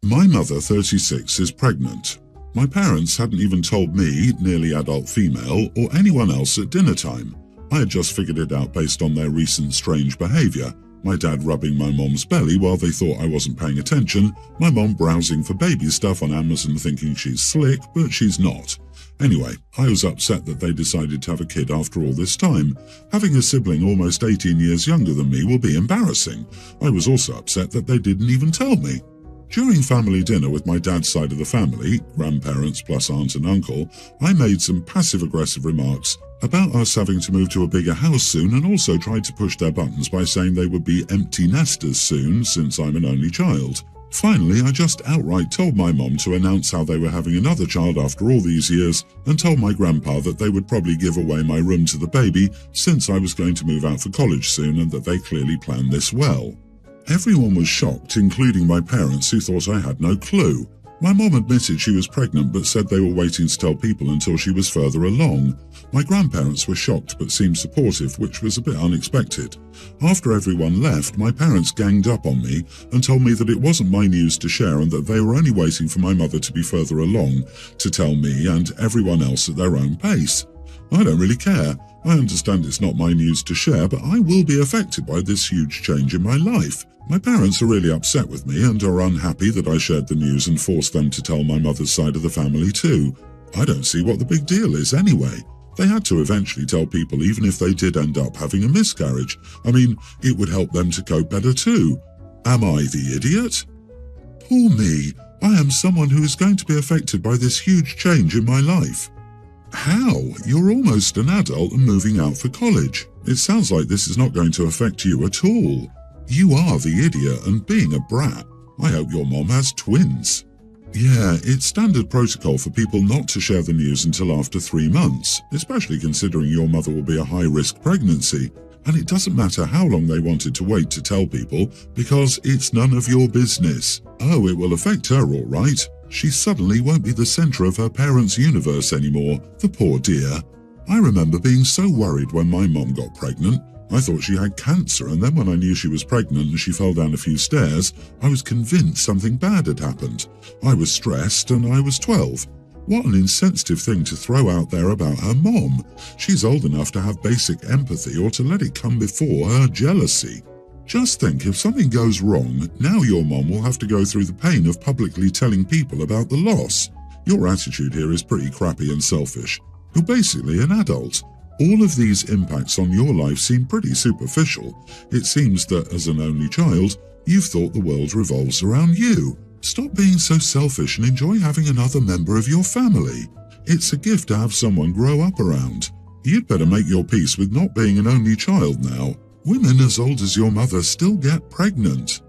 My mother, 36, is pregnant. My parents hadn't even told me, nearly adult female, or anyone else at dinner time. I had just figured it out based on their recent strange behaviour. My dad rubbing my mom's belly while they thought I wasn't paying attention, my mom browsing for baby stuff on Amazon thinking she's slick, but she's not. Anyway, I was upset that they decided to have a kid after all this time. Having a sibling almost 18 years younger than me will be embarrassing. I was also upset that they didn't even tell me. During family dinner with my dad's side of the family, grandparents plus aunt and uncle, I made some passive-aggressive remarks about us having to move to a bigger house soon and also tried to push their buttons by saying they would be empty nesters soon since I'm an only child. Finally, I just outright told my mom to announce how they were having another child after all these years and told my grandpa that they would probably give away my room to the baby since I was going to move out for college soon and that they clearly planned this well. Everyone was shocked, including my parents who thought I had no clue. My mom admitted she was pregnant but said they were waiting to tell people until she was further along. My grandparents were shocked but seemed supportive, which was a bit unexpected. After everyone left, my parents ganged up on me and told me that it wasn't my news to share and that they were only waiting for my mother to be further along to tell me and everyone else at their own pace. I don't really care. I understand it's not my news to share, but I will be affected by this huge change in my life. My parents are really upset with me and are unhappy that I shared the news and forced them to tell my mother's side of the family too. I don't see what the big deal is anyway. They had to eventually tell people even if they did end up having a miscarriage. I mean, it would help them to cope better too. Am I the idiot? Poor me. I am someone who is going to be affected by this huge change in my life. How? You're almost an adult and moving out for college. It sounds like this is not going to affect you at all. You are the idiot and being a brat. I hope your mom has twins. Yeah, it's standard protocol for people not to share the news until after 3 months, especially considering your mother will be a high-risk pregnancy. And it doesn't matter how long they wanted to wait to tell people, because it's none of your business. Oh, it will affect her all right. She suddenly won't be the center of her parents' universe anymore, the poor dear. I remember being so worried when my mom got pregnant. I thought she had cancer, and then when I knew she was pregnant and she fell down a few stairs, I was convinced something bad had happened. I was stressed and I was 12. What an insensitive thing to throw out there about her mom. She's old enough to have basic empathy or to let it come before her jealousy. Just think, if something goes wrong, now your mom will have to go through the pain of publicly telling people about the loss. Your attitude here is pretty crappy and selfish. You're basically an adult. All of these impacts on your life seem pretty superficial. It seems that as an only child, you've thought the world revolves around you. Stop being so selfish and enjoy having another member of your family. It's a gift to have someone grow up around. You'd better make your peace with not being an only child now. Women as old as your mother still get pregnant.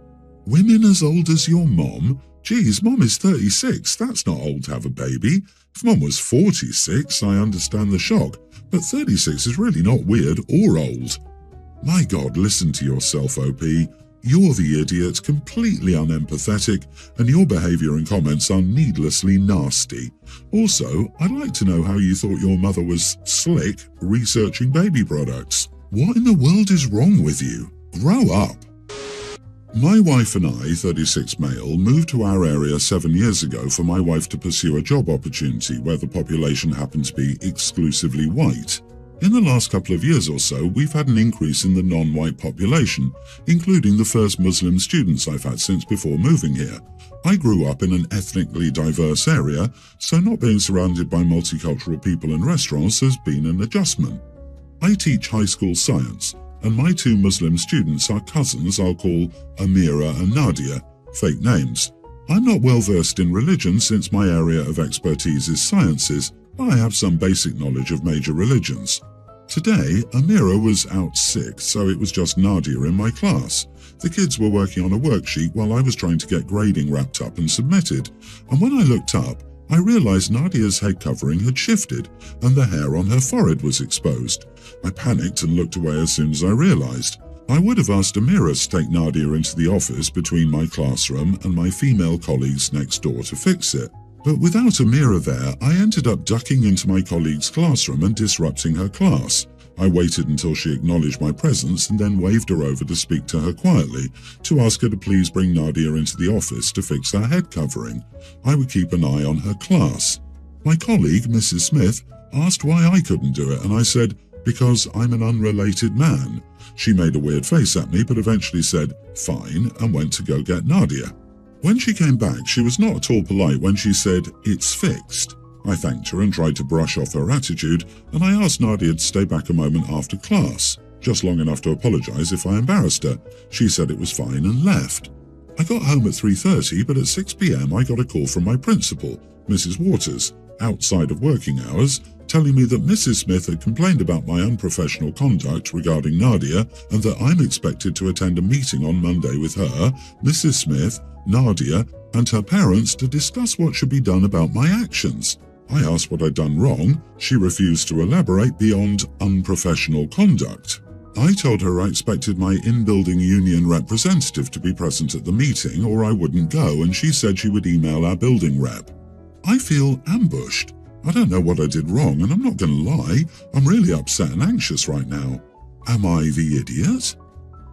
Women as old as your mom? Geez, mom is 36. That's not old to have a baby. If mom was 46, I understand the shock. But 36 is really not weird or old. My God, listen to yourself, OP. You're the idiot, completely unempathetic, and your behavior and comments are needlessly nasty. Also, I'd like to know how you thought your mother was slick researching baby products. What in the world is wrong with you? Grow up. My wife and I, 36 male, moved to our area 7 years ago for my wife to pursue a job opportunity where the population happened to be exclusively white. In the last couple of years or so, we've had an increase in the non-white population, including the first Muslim students I've had since before moving here. I grew up in an ethnically diverse area, so not being surrounded by multicultural people and restaurants has been an adjustment. I teach high school science, and my 2 Muslim students are cousins I'll call Amira and Nadia, fake names. I'm not well versed in religion since my area of expertise is sciences, but I have some basic knowledge of major religions. Today, Amira was out sick, so it was just Nadia in my class. The kids were working on a worksheet while I was trying to get grading wrapped up and submitted, and when I looked up, I realized Nadia's head covering had shifted and the hair on her forehead was exposed. I panicked and looked away as soon as I realized. I would have asked Amira to take Nadia into the office between my classroom and my female colleagues next door to fix it. But without Amira there, I ended up ducking into my colleague's classroom and disrupting her class. I waited until she acknowledged my presence and then waved her over to speak to her quietly, to ask her to please bring Nadia into the office to fix her head covering. I would keep an eye on her class. My colleague, Mrs. Smith, asked why I couldn't do it, and I said, because I'm an unrelated man. She made a weird face at me, but eventually said, fine, and went to go get Nadia. When she came back, she was not at all polite when she said, it's fixed. I thanked her and tried to brush off her attitude, and I asked Nadia to stay back a moment after class, just long enough to apologize if I embarrassed her. She said it was fine and left. I got home at 3:30, but at 6 p.m. I got a call from my principal, Mrs. Waters, outside of working hours, telling me that Mrs. Smith had complained about my unprofessional conduct regarding Nadia and that I'm expected to attend a meeting on Monday with her, Mrs. Smith, Nadia, and her parents to discuss what should be done about my actions. I asked what I'd done wrong. She refused to elaborate beyond unprofessional conduct. I told her I expected my in-building union representative to be present at the meeting or I wouldn't go, and she said she would email our building rep. I feel ambushed. I don't know what I did wrong, and I'm not going to lie, I'm really upset and anxious right now. Am I the idiot?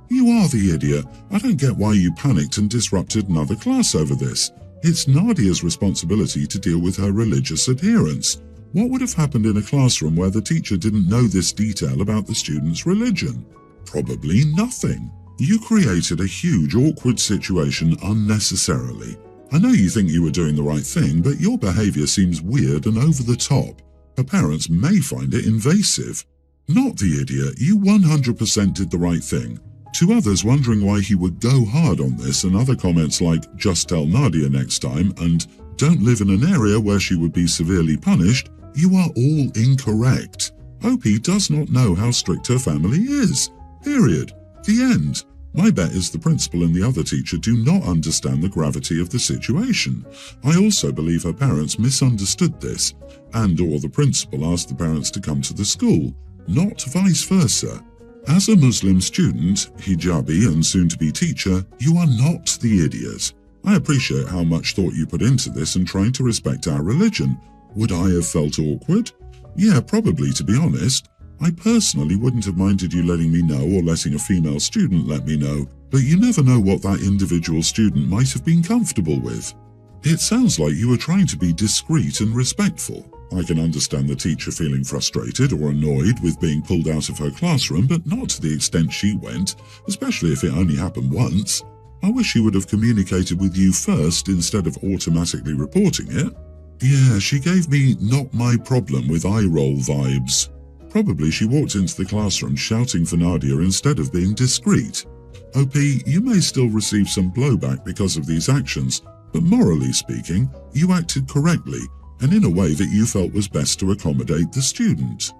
You are the idiot. I don't get why you panicked and disrupted another class over this. It's Nadia's responsibility to deal with her religious adherence. What would have happened in a classroom where the teacher didn't know this detail about the student's religion? Probably nothing. You created a huge awkward situation unnecessarily. I know you think you were doing the right thing, but your behavior seems weird and over the top. Her parents may find it invasive. Not the idiot, you 100% did the right thing. To others wondering why he would go hard on this and other comments like, just tell Nadia next time and don't live in an area where she would be severely punished, you are all incorrect. OP does not know how strict her family is. Period. The end. My bet is the principal and the other teacher do not understand the gravity of the situation. I also believe her parents misunderstood this, or the principal asked the parents to come to the school, not vice versa. As a Muslim student, hijabi and soon-to-be teacher, you are not the idiot. I appreciate how much thought you put into this and trying to respect our religion. Would I have felt awkward? Yeah, probably, to be honest. I personally wouldn't have minded you letting me know or letting a female student let me know, but you never know what that individual student might have been comfortable with. It sounds like you were trying to be discreet and respectful. I can understand the teacher feeling frustrated or annoyed with being pulled out of her classroom, but not to the extent she went, especially if it only happened once. I wish she would have communicated with you first instead of automatically reporting it. Yeah, she gave me not my problem with eye roll vibes. Probably she walked into the classroom shouting for Nadia instead of being discreet. OP, you may still receive some blowback because of these actions, but morally speaking, you acted correctly and in a way that you felt was best to accommodate the student.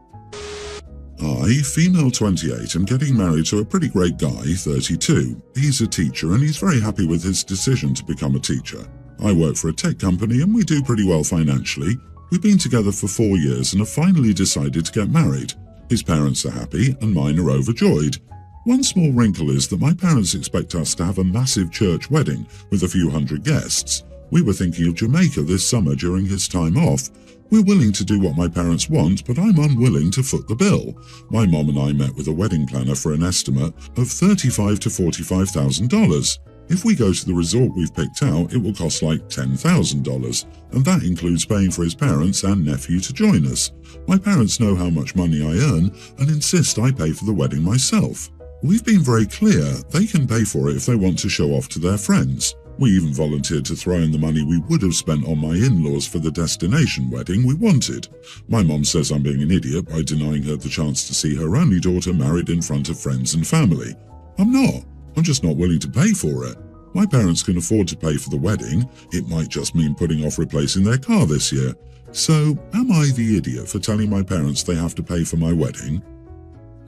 I, female 28, am getting married to a pretty great guy, 32. He's a teacher and he's very happy with his decision to become a teacher. I work for a tech company and we do pretty well financially. We've been together for 4 years and have finally decided to get married. His parents are happy and mine are overjoyed. One small wrinkle is that my parents expect us to have a massive church wedding with a few hundred guests. We were thinking of Jamaica this summer during his time off. We're willing to do what my parents want, but I'm unwilling to foot the bill. My mom and I met with a wedding planner for an estimate of $35,000 to $45,000. If we go to the resort we've picked out, it will cost like $10,000, and that includes paying for his parents and nephew to join us. My parents know how much money I earn and insist I pay for the wedding myself. We've been very clear they can pay for it if they want to show off to their friends. We even volunteered to throw in the money we would have spent on my in-laws for the destination wedding we wanted. My mom says I'm being an idiot by denying her the chance to see her only daughter married in front of friends and family. I'm not. I'm just not willing to pay for it. My parents can afford to pay for the wedding. It might just mean putting off replacing their car this year. So, am I the idiot for telling my parents they have to pay for my wedding?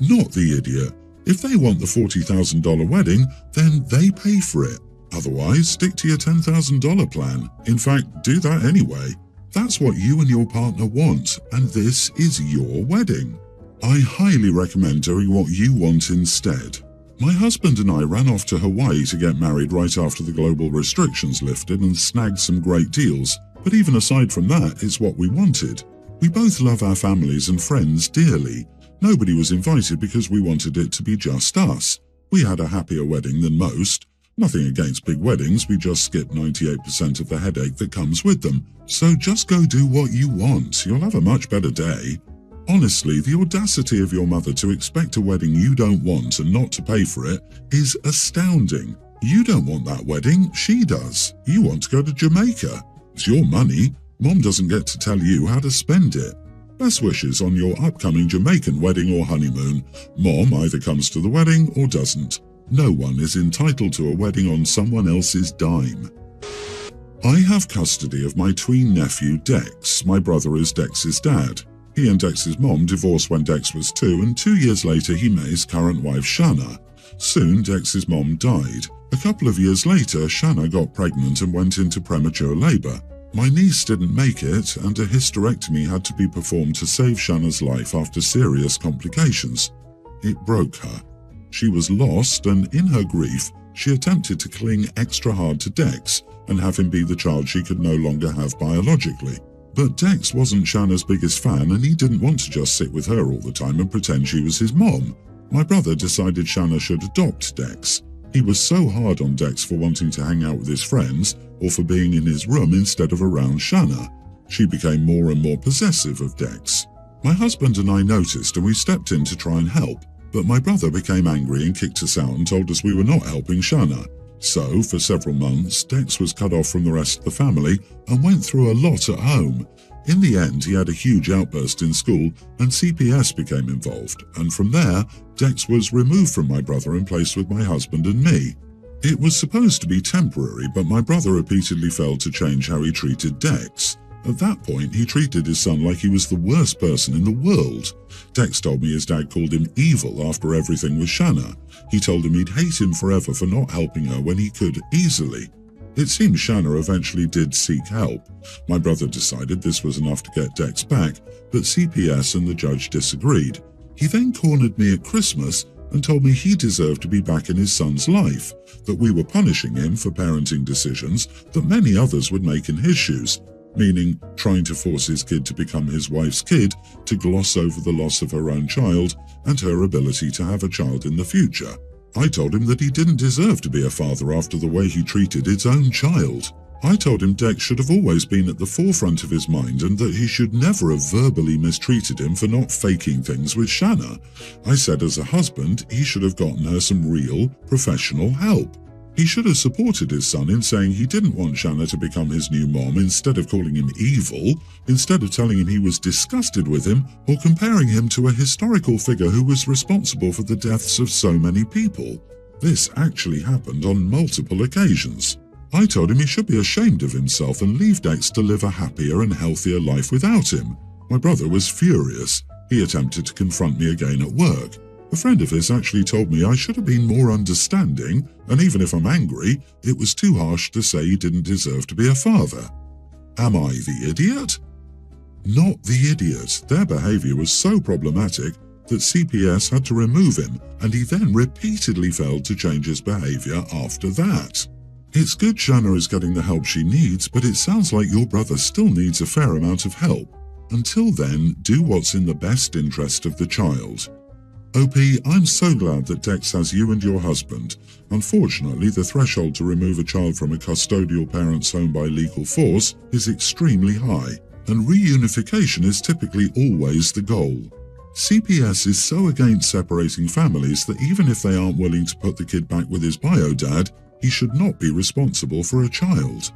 Not the idiot. If they want the $40,000 wedding, then they pay for it. Otherwise, stick to your $10,000 plan. In fact, do that anyway. That's what you and your partner want, and this is your wedding. I highly recommend doing what you want instead. My husband and I ran off to Hawaii to get married right after the global restrictions lifted and snagged some great deals, but even aside from that, it's what we wanted. We both love our families and friends dearly. Nobody was invited because we wanted it to be just us. We had a happier wedding than most. Nothing against big weddings, we just skip 98% of the headache that comes with them. So just go do what you want, you'll have a much better day. Honestly, the audacity of your mother to expect a wedding you don't want and not to pay for it is astounding. You don't want that wedding, she does. You want to go to Jamaica. It's your money. Mom doesn't get to tell you how to spend it. Best wishes on your upcoming Jamaican wedding or honeymoon. Mom either comes to the wedding or doesn't. No one is entitled to a wedding on someone else's dime. I have custody of my tween nephew, Dex. My brother is Dex's dad. He and Dex's mom divorced when Dex was 2, and 2 years later he met his current wife, Shanna. Soon, Dex's mom died. A couple of years later, Shanna got pregnant and went into premature labor. My niece didn't make it, and a hysterectomy had to be performed to save Shanna's life after serious complications. It broke her. She was lost, and in her grief, she attempted to cling extra hard to Dex and have him be the child she could no longer have biologically. But Dex wasn't Shanna's biggest fan, and he didn't want to just sit with her all the time and pretend she was his mom. My brother decided Shanna should adopt Dex. He was so hard on Dex for wanting to hang out with his friends or for being in his room instead of around Shanna. She became more and more possessive of Dex. My husband and I noticed, and we stepped in to try and help, but my brother became angry and kicked us out and told us we were not helping Shanna. So, for several months, Dex was cut off from the rest of the family and went through a lot at home. In the end, he had a huge outburst in school and CPS became involved, and from there, Dex was removed from my brother and placed with my husband and me. It was supposed to be temporary, but my brother repeatedly failed to change how he treated Dex. At that point, he treated his son like he was the worst person in the world. Dex told me his dad called him evil after everything with Shanna. He told him he'd hate him forever for not helping her when he could easily. It seems Shanna eventually did seek help. My brother decided this was enough to get Dex back, but CPS and the judge disagreed. He then cornered me at Christmas and told me he deserved to be back in his son's life, that we were punishing him for parenting decisions that many others would make in his shoes, meaning trying to force his kid to become his wife's kid, to gloss over the loss of her own child and her ability to have a child in the future. I told him that he didn't deserve to be a father after the way he treated his own child. I told him Dex should have always been at the forefront of his mind and that he should never have verbally mistreated him for not faking things with Shanna. I said as a husband, he should have gotten her some real, professional help. He should have supported his son in saying he didn't want Shanna to become his new mom instead of calling him evil, instead of telling him he was disgusted with him or comparing him to a historical figure who was responsible for the deaths of so many people. This actually happened on multiple occasions. I told him he should be ashamed of himself and leave Dex to live a happier and healthier life without him. My brother was furious. He attempted to confront me again at work. A friend of his actually told me I should have been more understanding, and even if I'm angry, it was too harsh to say he didn't deserve to be a father. Am I the idiot? Not the idiot. Their behavior was so problematic that CPS had to remove him, and he then repeatedly failed to change his behavior after that. It's good Shanna is getting the help she needs, but it sounds like your brother still needs a fair amount of help. Until then, do what's in the best interest of the child. OP, I'm so glad that Dex has you and your husband. Unfortunately, the threshold to remove a child from a custodial parent's home by legal force is extremely high, and reunification is typically always the goal. CPS is so against separating families that even if they aren't willing to put the kid back with his bio dad, he should not be responsible for a child.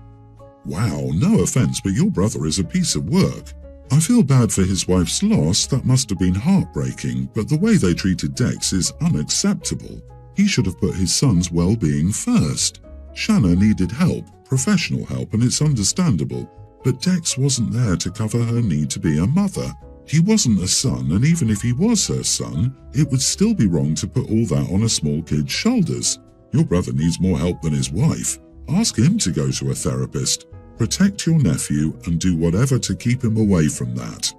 Wow, no offense, but your brother is a piece of work. I feel bad for his wife's loss, that must have been heartbreaking, but the way they treated Dex is unacceptable. He should have put his son's well-being first. Shanna needed help, professional help, and it's understandable, but Dex wasn't there to cover her need to be a mother. He wasn't a son, and even if he was her son, it would still be wrong to put all that on a small kid's shoulders. Your brother needs more help than his wife. Ask him to go to a therapist. Protect your nephew and do whatever to keep him away from that.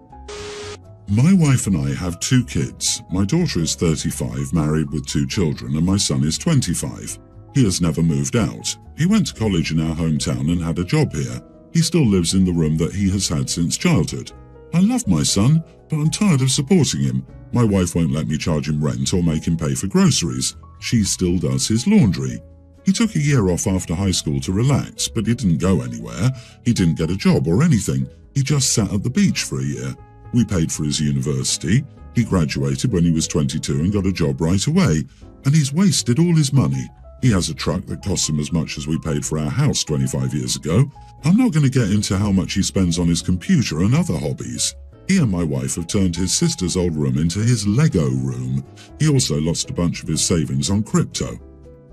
My wife and I have 2 kids. My daughter is 35, married with 2 children, and my son is 25. He has never moved out. He went to college in our hometown and had a job here. He still lives in the room that he has had since childhood. I love my son, but I'm tired of supporting him. My wife won't let me charge him rent or make him pay for groceries. She still does his laundry. He took a year off after high school to relax, but he didn't go anywhere. He didn't get a job or anything. He just sat at the beach for a year. We paid for his university. He graduated when he was 22 and got a job right away. And he's wasted all his money. He has a truck that costs him as much as we paid for our house 25 years ago. I'm not going to get into how much he spends on his computer and other hobbies. He and my wife have turned his sister's old room into his Lego room. He also lost a bunch of his savings on crypto.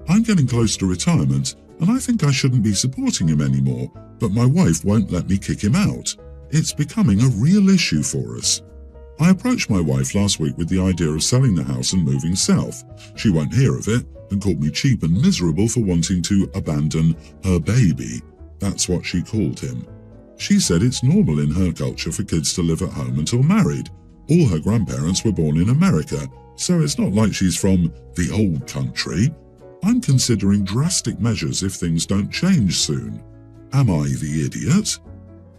I'm getting close to retirement, and I think I shouldn't be supporting him anymore, but my wife won't let me kick him out. It's becoming a real issue for us. I approached my wife last week with the idea of selling the house and moving south. She won't hear of it and called me cheap and miserable for wanting to abandon her baby. That's what she called him. She said it's normal in her culture for kids to live at home until married. All her grandparents were born in America, so it's not like she's from the old country. I'm considering drastic measures if things don't change soon. Am I the idiot?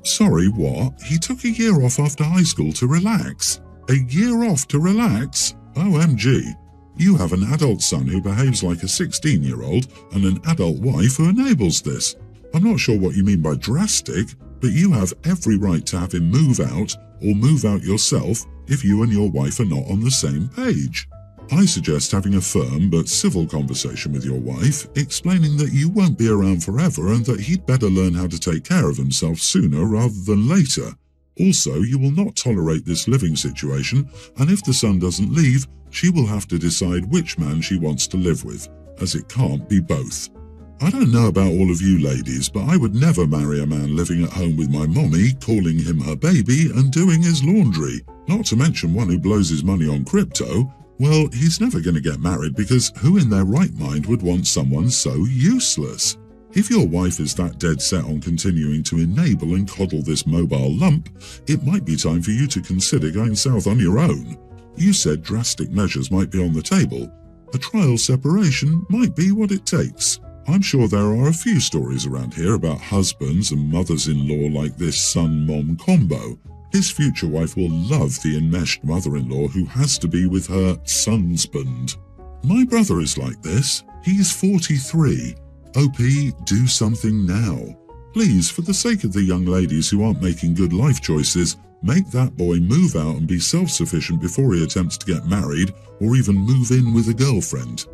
Sorry, what? He took a year off after high school to relax. A year off to relax? OMG. You have an adult son who behaves like a 16-year-old and an adult wife who enables this. I'm not sure what you mean by drastic, but you have every right to have him move out or move out yourself if you and your wife are not on the same page. I suggest having a firm but civil conversation with your wife, explaining that you won't be around forever and that he'd better learn how to take care of himself sooner rather than later. Also, you will not tolerate this living situation, and if the son doesn't leave, she will have to decide which man she wants to live with, as it can't be both. I don't know about all of you ladies, but I would never marry a man living at home with my mommy, calling him her baby and doing his laundry, not to mention one who blows his money on crypto. Well, he's never going to get married because who in their right mind would want someone so useless? If your wife is that dead set on continuing to enable and coddle this mobile lump, it might be time for you to consider going south on your own. You said drastic measures might be on the table. A trial separation might be what it takes. I'm sure there are a few stories around here about husbands and mothers-in-law like this son-mom combo. His future wife will love the enmeshed mother-in-law who has to be with her sonspund. My brother is like this. He's 43. OP, do something now. Please, for the sake of the young ladies who aren't making good life choices, make that boy move out and be self-sufficient before he attempts to get married or even move in with a girlfriend.